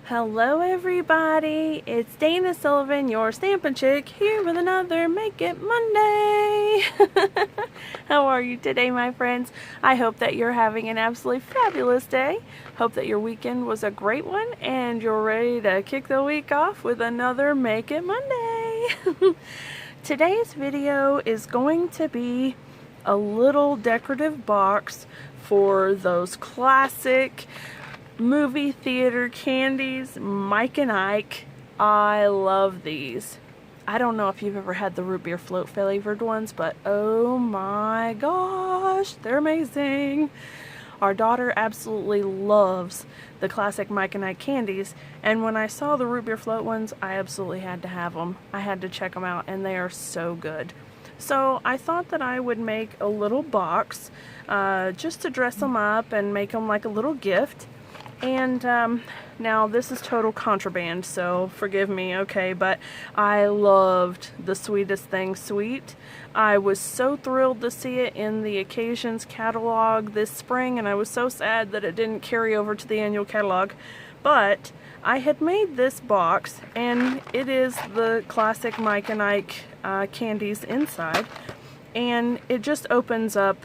Hello everybody, it's Dana Sullivan, your Stampin' Chick, here with another Make It Monday. How are you today, my friends? I hope that you're having an absolutely fabulous day. Hope that your weekend was a great one and you're ready to kick the week off with another Make It Monday. Today's video is going to be a little decorative box for those classic movie theater candies, Mike and Ike. I love these. I don't know if you've ever had the root beer float flavored ones, but oh my gosh, they're amazing. Our daughter absolutely loves the classic Mike and Ike candies, and when I saw the root beer float ones, I absolutely had to have them. I had to check them out, and they are so good. So I thought that I would make a little box just to dress them up and make them like a little gift. And now this is total contraband, so forgive me, okay, but I loved the Sweetest Thing Sweet. I was so thrilled to see it in the Occasions catalog this spring, and I was so sad that it didn't carry over to the annual catalog. But I had made this box, and it is the classic Mike and Ike candies inside, and it just opens up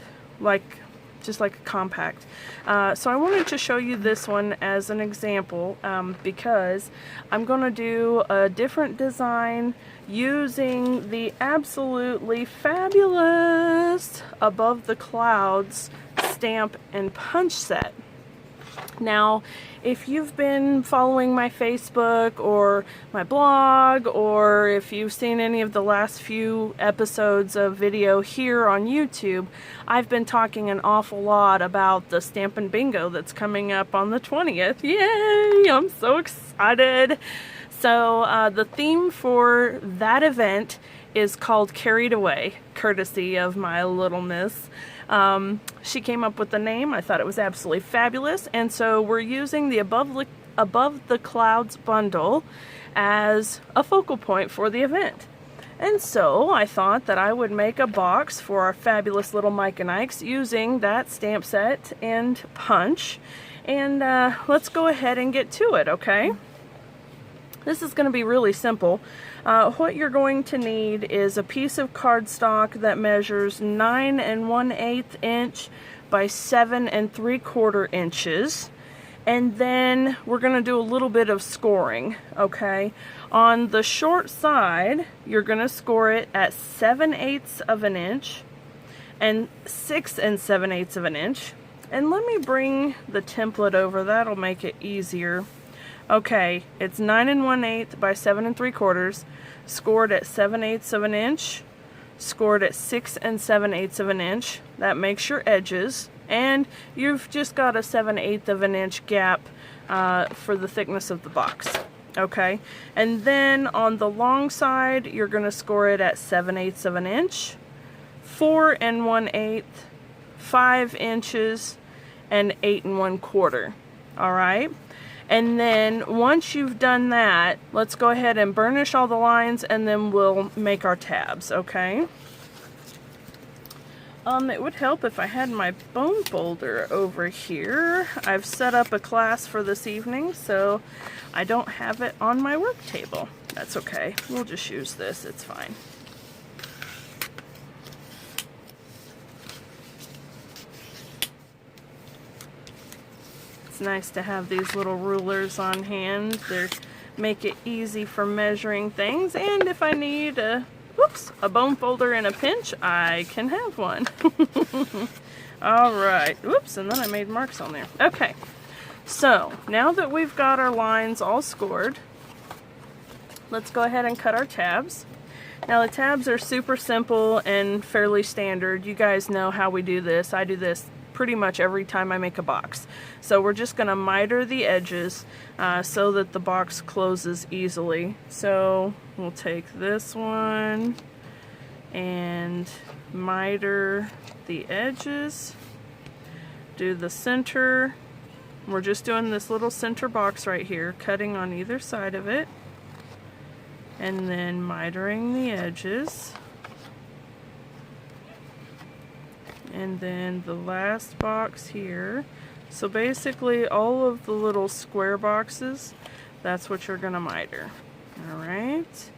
just like a compact. So I wanted to show you this one as an example because I'm going to do a different design using the absolutely fabulous Above the Clouds stamp and punch set. Now, if you've been following my Facebook or my blog, or if you've seen any of the last few episodes of video here on YouTube, I've been talking an awful lot about the Stampin' Bingo that's coming up on the 20th. Yay! I'm so excited! So the theme for that event is called Carried Away, courtesy of my little miss. She came up with the name. I thought it was absolutely fabulous, and so we're using the Above the Clouds bundle as a focal point for the event. And so I thought that I would make a box for our fabulous little Mike and Ike's using that stamp set and punch. And let's go ahead and get to it, okay? This is going to be really simple. What you're going to need is a piece of cardstock that measures 9 1/8 inch by 7 3/4 inches. And then we're going to do a little bit of scoring, okay? On the short side, you're going to score it at 7/8 of an inch and 6 7/8 of an inch. And let me bring the template over. That'll make it easier. Okay, it's 9 1/8 by 7 3/4, scored at 7/8 of an inch, scored at 6 7/8 of an inch. That makes your edges, and you've just got a 7/8 of an inch gap for the thickness of the box. Okay, and then on the long side, you're going to score it at 7/8 of an inch, 4 1/8, 5 inches, and 8 1/4. All right. And then once you've done that, let's go ahead and burnish all the lines, and then we'll make our tabs, okay? It would help if I had my bone folder over here. I've set up a class for this evening, so I don't have it on my work table. That's okay. We'll just use this. It's fine. Nice to have these little rulers on hand. They make it easy for measuring things, and if I need a bone folder in a pinch, I can have one. Alright, whoops, and then I made marks on there. Okay, so now that we've got our lines all scored, let's go ahead and cut our tabs. Now the tabs are super simple and fairly standard. You guys know how we do this. I do this pretty much every time I make a box. So we're just going to miter the edges so that the box closes easily. So we'll take this one and miter the edges, do the center. We're just doing this little center box right here, cutting on either side of it, and then mitering the edges. And then the last box here. So basically all of the little square boxes that's what you're gonna miter. All right,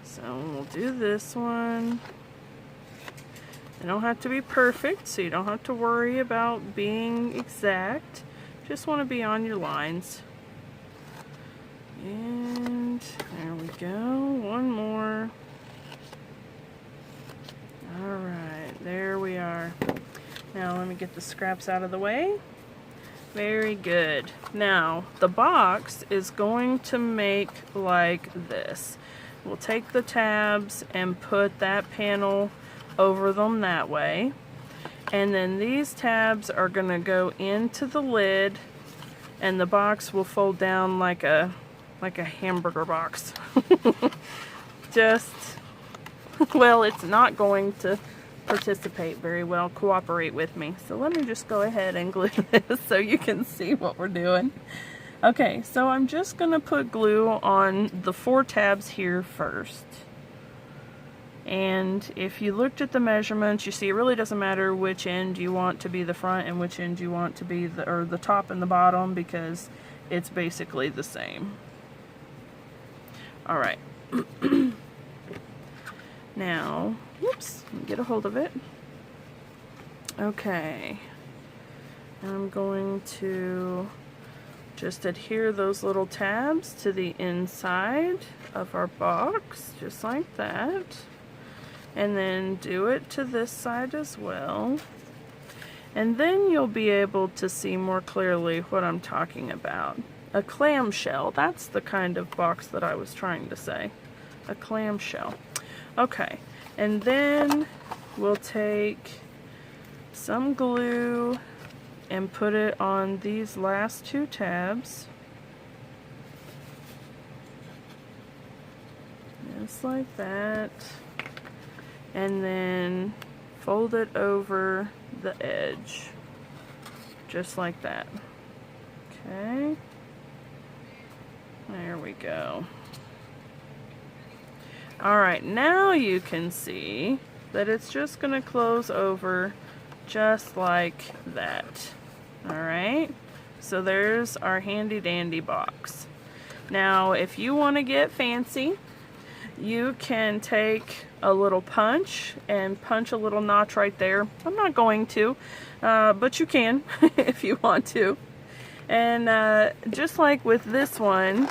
so we'll do this one. They don't have to be perfect, so you don't have to worry about being exact. Just want to be on your lines. And there we go, one more. All right, there we are. Now let me get the scraps out of the way. Very good. Now the box is going to make like this. We'll take the tabs and put that panel over them that way, and then these tabs are going to go into the lid, and the box will fold down like a hamburger box. Just, well, it's not going to participate very well, cooperate with me. So let me just go ahead and glue this so you can see what we're doing. Okay, so I'm just going to put glue on the 4 tabs here first. And if you looked at the measurements, you see it really doesn't matter which end you want to be the front and which end you want to be the top and the bottom, because it's basically the same. All right. Now, whoops, let me get a hold of it. Okay. I'm going to just adhere those little tabs to the inside of our box, just like that. And then do it to this side as well. And then you'll be able to see more clearly what I'm talking about. A clamshell, that's the kind of box that I was trying to say. A clamshell. Okay, and then we'll take some glue and put it on these last 2 tabs. Just like that. And then fold it over the edge, just like that. Okay, there we go. All right, now you can see that it's just going to close over just like that. All right, so there's our handy dandy box. Now if you want to get fancy, you can take a little punch and punch a little notch right there. I'm not going to, but you can if you want to. And just like with this one,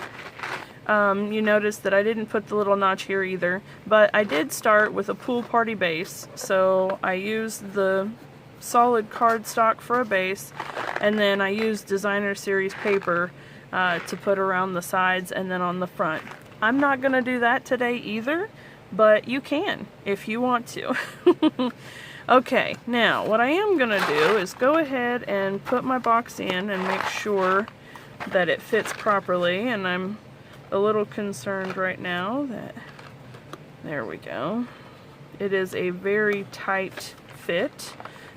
you notice that I didn't put the little notch here either, but I did start with a pool party base. So I used the solid cardstock for a base, and then I used designer series paper to put around the sides and then on the front. I'm not going to do that today either, but you can if you want to. Okay, now what I am going to do is go ahead and put my box in and make sure that it fits properly, and I'm a little concerned right now that, there we go. It is a very tight fit.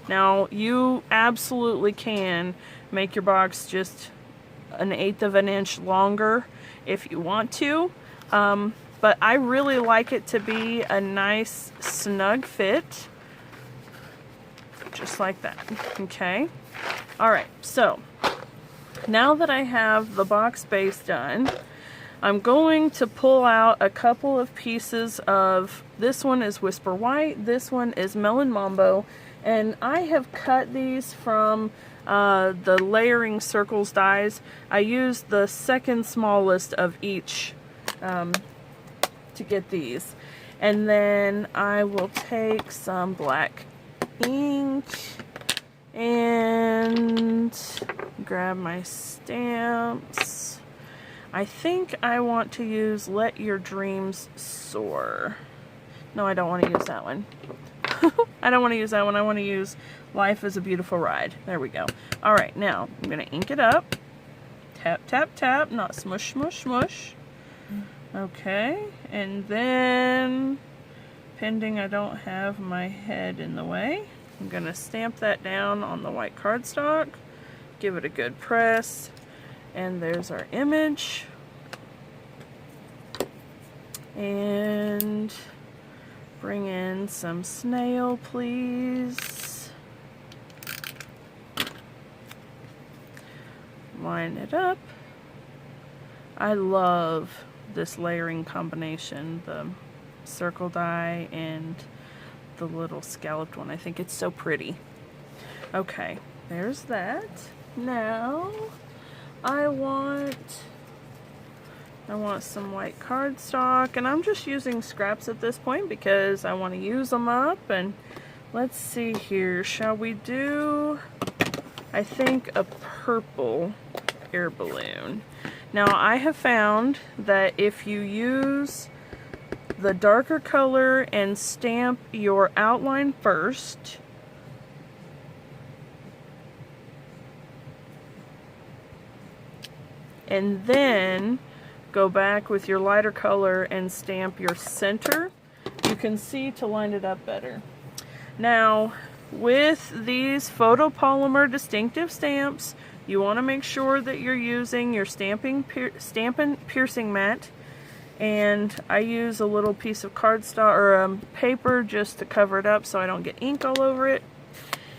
Now you absolutely can make your box just 1/8 of an inch longer if you want to. But I really like it to be a nice snug fit, just like that. Okay, all right, so now that I have the box base done, I'm going to pull out a couple of pieces of, this one is Whisper White, this one is Melon Mambo, and I have cut these from the Layering Circles dies. I used the second smallest of each to get these. And then I will take some black ink and grab my stamps. I think I want to use Let Your Dreams Soar. No, I don't want to use that one. I don't want to use that one. I want to use Life is a Beautiful Ride. There we go. All right, now I'm going to ink it up. Tap, tap, tap, not smush, smush, smush. Okay, and then, pending I don't have my head in the way, I'm going to stamp that down on the white cardstock, give it a good press, and there's our image. And bring in some snail, please. Line it up. I love this layering combination, the circle die and the little scalloped one. I think it's so pretty. Okay, there's that. Now I want some white cardstock, and I'm just using scraps at this point because I want to use them up. And let's see here, shall we do, I think, a purple air balloon. Now I have found that if you use the darker color and stamp your outline first, and then go back with your lighter color and stamp your center, you can see to line it up better. Now, with these photopolymer distinctive stamps, you want to make sure that you're using your Stampin' piercing mat, and I use a little piece of cardstock or paper just to cover it up so I don't get ink all over it.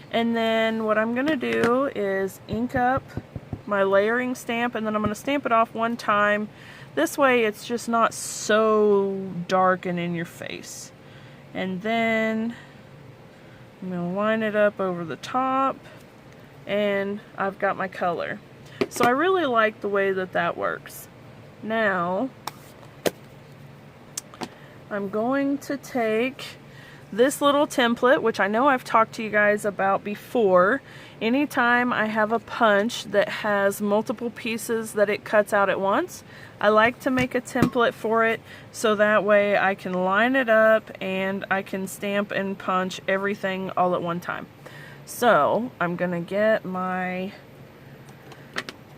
And then what I'm going to do is ink up my layering stamp, and then I'm going to stamp it off one time. This way it's just not so dark and in your face. And then I'm going to line it up over the top, and I've got my color. So I really like the way that that works. Now I'm going to take this little template, which I know I've talked to you guys about before. Anytime I have a punch that has multiple pieces that it cuts out at once, I like to make a template for it so that way I can line it up and I can stamp and punch everything all at one time. So I'm gonna get my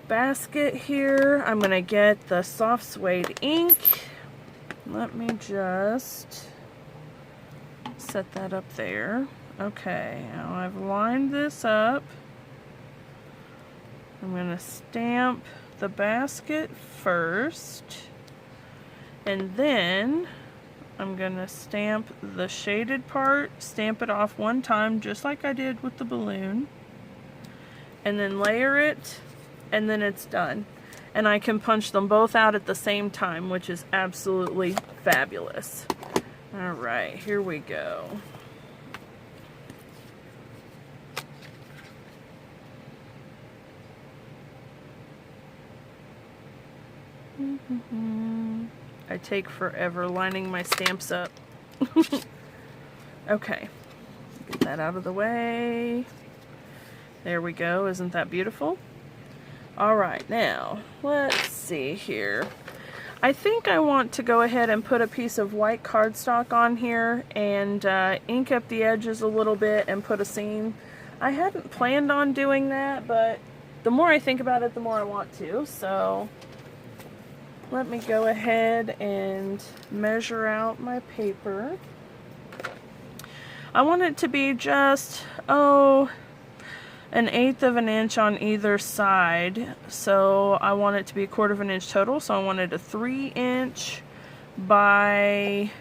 basket here. I'm gonna get the soft suede ink. Let me just set that up there. Okay, now I've lined this up. I'm going to stamp the basket first, and then I'm going to stamp the shaded part, stamp it off one time just like I did with the balloon, and then layer it, and then it's done. And I can punch them both out at the same time, which is absolutely fabulous. Alright, here we go. I take forever lining my stamps up. Okay, get that out of the way. There we go, isn't that beautiful? Alright, now, let's see here. I think I want to go ahead and put a piece of white cardstock on here and ink up the edges a little bit and put a seam. I hadn't planned on doing that, but the more I think about it, the more I want to. So let me go ahead and measure out my paper. I want it to be just, an 1/8 of an inch on either side, so I want it to be 1/4 of an inch total. So I wanted a 3" by,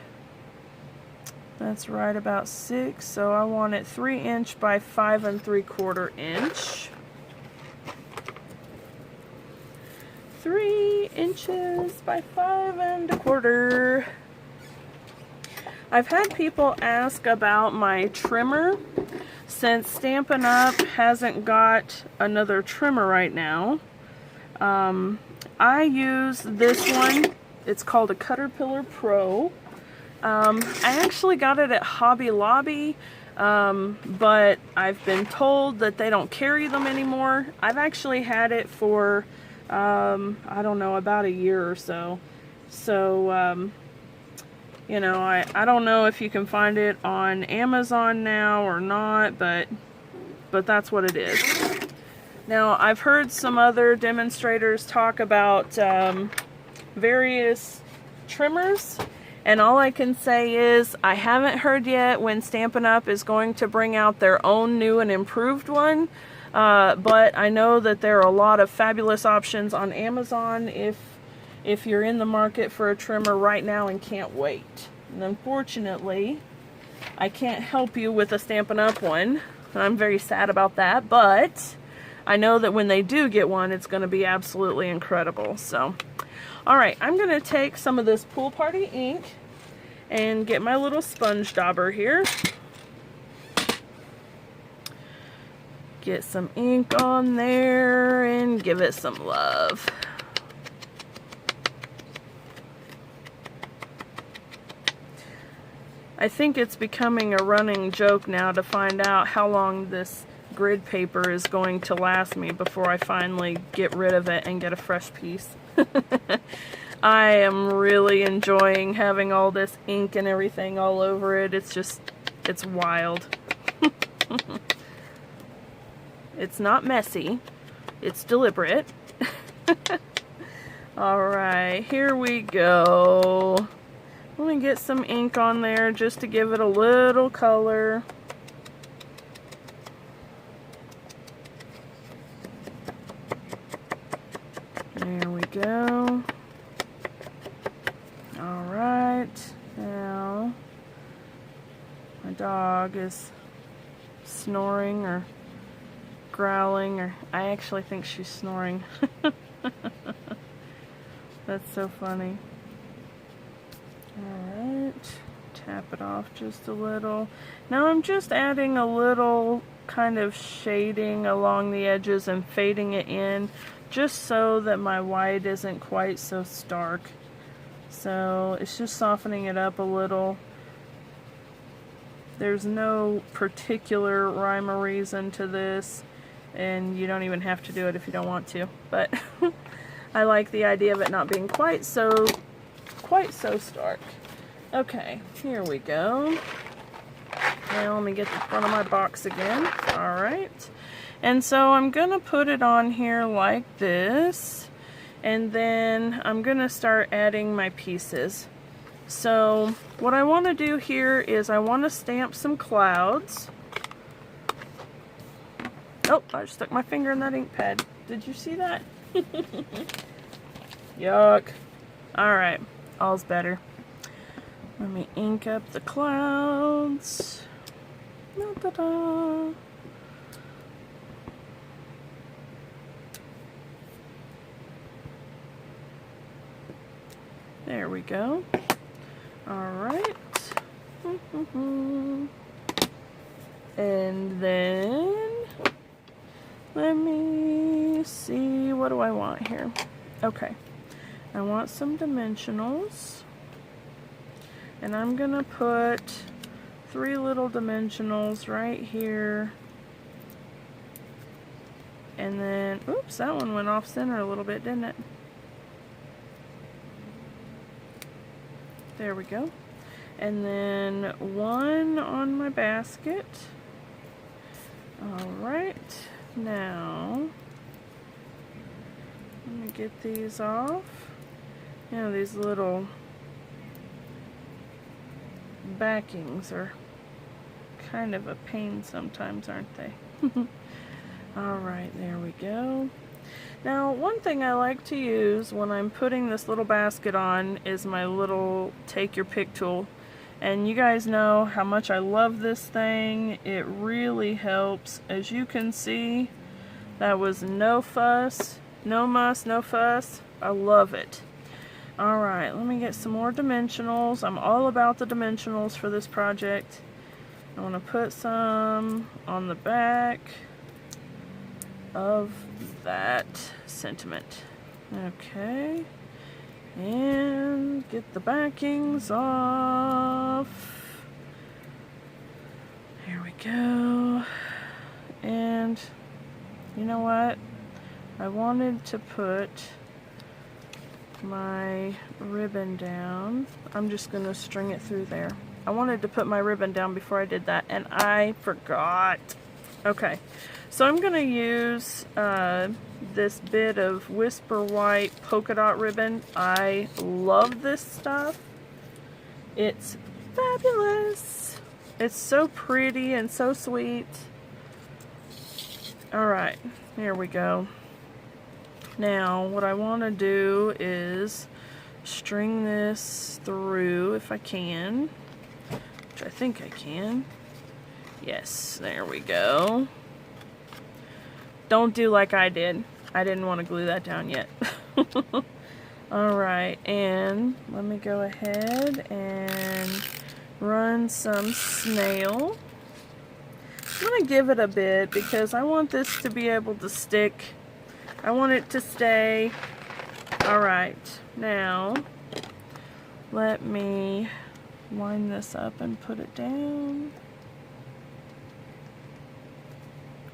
that's right about 6, so I want it 3" by 5 3/4 inch. 3 inches by 5 1/4. I've had people ask about my trimmer. Since Stampin' Up! Hasn't got another trimmer right now, I use this one. It's called a Caterpillar Pro. I actually got it at Hobby Lobby, but I've been told that they don't carry them anymore. I've actually had it for, I don't know, about a year or so. So, you know, I don't know if you can find it on Amazon now or not, but that's what it is. Now, I've heard some other demonstrators talk about various trimmers, and all I can say is I haven't heard yet when Stampin' Up! Is going to bring out their own new and improved one, but I know that there are a lot of fabulous options on Amazon if you're in the market for a trimmer right now and can't wait. And unfortunately, I can't help you with a Stampin' Up! One, and I'm very sad about that, but I know that when they do get one, it's going to be absolutely incredible. So Alright, I'm going to take some of this Pool Party ink and get my little sponge dauber here. Get some ink on there and give it some love. I think it's becoming a running joke now to find out how long this grid paper is going to last me before I finally get rid of it and get a fresh piece. I am really enjoying having all this ink and everything all over it. It's wild. It's not messy, it's deliberate. Alright, here we go. Let me get some ink on there just to give it a little color. There we go. Alright, now my dog is snoring or growling, or I actually think she's snoring. That's so funny. Alright, tap it off just a little. Now I'm just adding a little kind of shading along the edges and fading it in just so that my white isn't quite so stark. So it's just softening it up a little. There's no particular rhyme or reason to this, and you don't even have to do it if you don't want to, but I like the idea of it not being quite so stark. Okay, here we go. Now let me get the front of my box again. Alright, and so I'm gonna put it on here like this, and then I'm gonna start adding my pieces. So what I want to do here is I want to stamp some clouds. Oh, I just stuck my finger in that ink pad. Did you see that? Yuck. Alright, all's better. Let me ink up the clouds. Da-da-da. There we go. Alright. And then let me see, what do I want here? Okay, I want some dimensionals, and I'm gonna put 3 little dimensionals right here, and then, oops, that one went off center a little bit, didn't it? There we go. And then 1 on my basket. Alright, now let me get these off. You know, these little backings are kind of a pain sometimes, aren't they? Alright, there we go. Now, one thing I like to use when I'm putting this little basket on is my little take your pick tool. And you guys know how much I love this thing. It really helps. As you can see, that was no fuss, no muss, no fuss. I love it. Alright, let me get some more dimensionals. I'm all about the dimensionals for this project. I want to put some on the back of that sentiment. Okay. And get the backings off. There we go. And you know what? I wanted to put my ribbon down. I'm just going to string it through there. I wanted to put my ribbon down before I did that, and I forgot. Okay, so I'm going to use this bit of Whisper White polka dot ribbon. I love this stuff. It's fabulous. It's so pretty and so sweet. Alright, here we go. Now, what I want to do is string this through if I can, which I think I can. Yes, there we go. Don't do like I did. I didn't want to glue that down yet. Alright, and let me go ahead and run some snail. I'm going to give it a bit because I want this to be able to stick. I want it to stay. Alright, now let me line this up and put it down.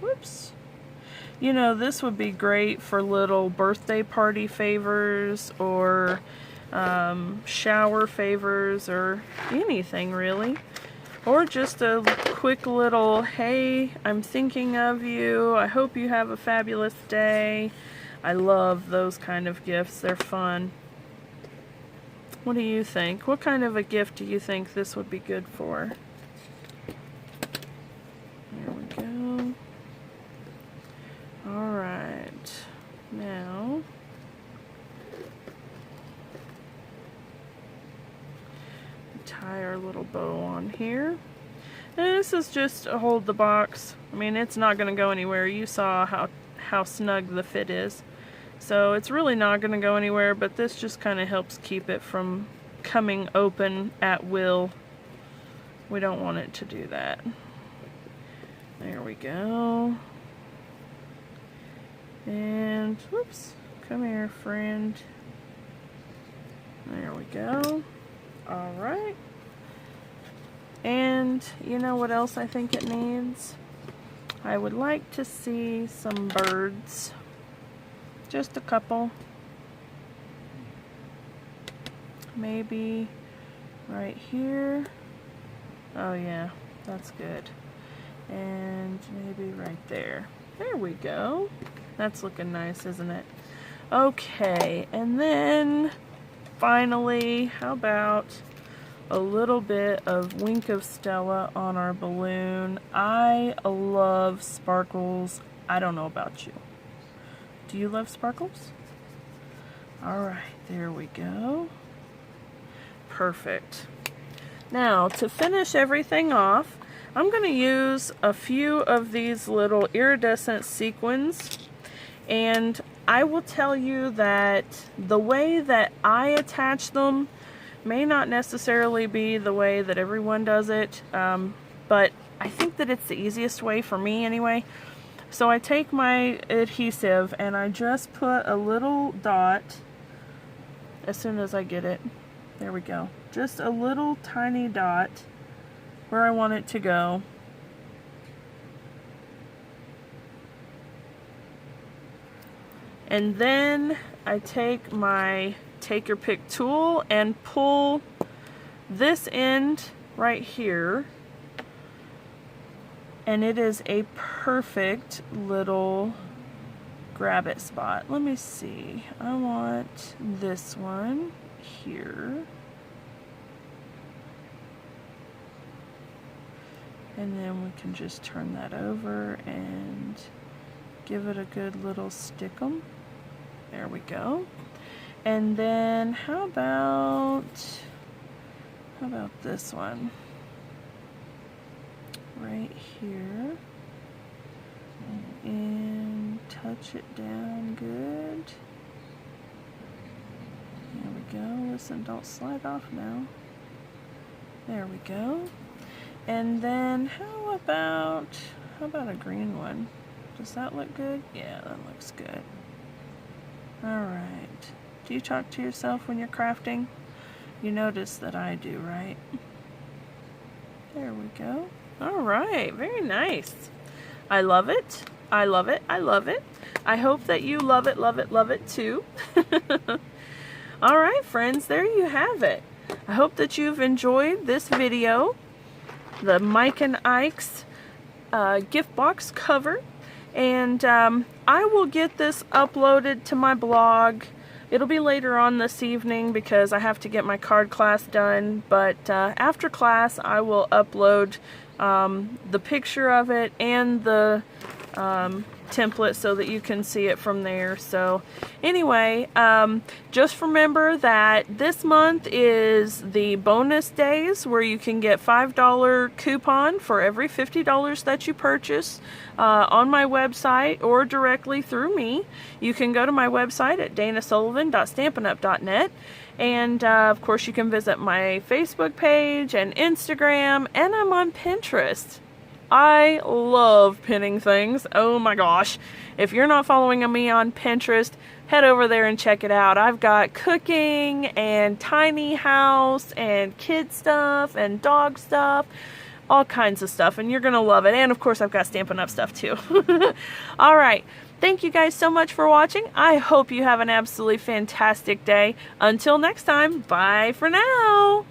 Whoops. You know, this would be great for little birthday party favors or shower favors or anything really. Or just a quick little, hey, I'm thinking of you. I hope you have a fabulous day. I love those kind of gifts. They're fun. What do you think? What kind of a gift do you think this would be good for? There we go. Alright, now tie our little bow on here. And this is just to hold the box. I mean, it's not going to go anywhere. You saw how snug the fit is. So it's really not going to go anywhere, but this just kind of helps keep it from coming open at will. We don't want it to do that. There we go. And, whoops, come here, friend. There we go. Alright. And, you know what else I think it needs? I would like to see some birds. Just a couple. Maybe right here. Oh yeah, that's good. And maybe right there. There we go. That's looking nice, isn't it? Okay, and then finally, how about a little bit of Wink of Stella on our balloon? I love sparkles. I don't know about you. Do you love sparkles? Alright, there we go. Perfect. Now, to finish everything off, I'm going to use a few of these little iridescent sequins, and I will tell you that the way that I attach them may not necessarily be the way that everyone does it, but I think that it's the easiest way for me anyway. So I take my adhesive and I just put a little dot as soon as I get it. There we go. Just a little tiny dot where I want it to go. And then I take my take your pick tool and pull this end right here. And it is a perfect little grab it spot. Let me see. I want this one here. And then we can just turn that over and give it a good little stickum. There we go. And then how about this one? Right here. And touch it down good. There we go. Listen, don't slide off now. There we go. And then how about a green one? Does that look good? Yeah, that looks good. Alright. Do you talk to yourself when you're crafting? You notice that I do, right? There we go. Alright, very nice. I love it. I love it. I love it. I hope that you love it, love it, love it too. Alright, friends, there you have it. I hope that you've enjoyed this video. The Mike and Ike's gift box cover. And I will get this uploaded to my blog. It'll be later on this evening because I have to get my card class done. But after class, I will upload the picture of it and the template so that you can see it from there. So anyway, just remember that this month is the bonus days where you can get $5 coupon for every $50 that you purchase on my website or directly through me. You can go to my website at danasullivan.stampinup.net, and of course you can visit my Facebook page and Instagram, and I'm on Pinterest. I love pinning things. Oh my gosh. If you're not following me on Pinterest, head over there and check it out. I've got cooking and tiny house and kid stuff and dog stuff, all kinds of stuff, and you're gonna love it. And of course I've got Stampin' Up stuff too. All right. Thank you guys so much for watching. I hope you have an absolutely fantastic day. Until next time, bye for now.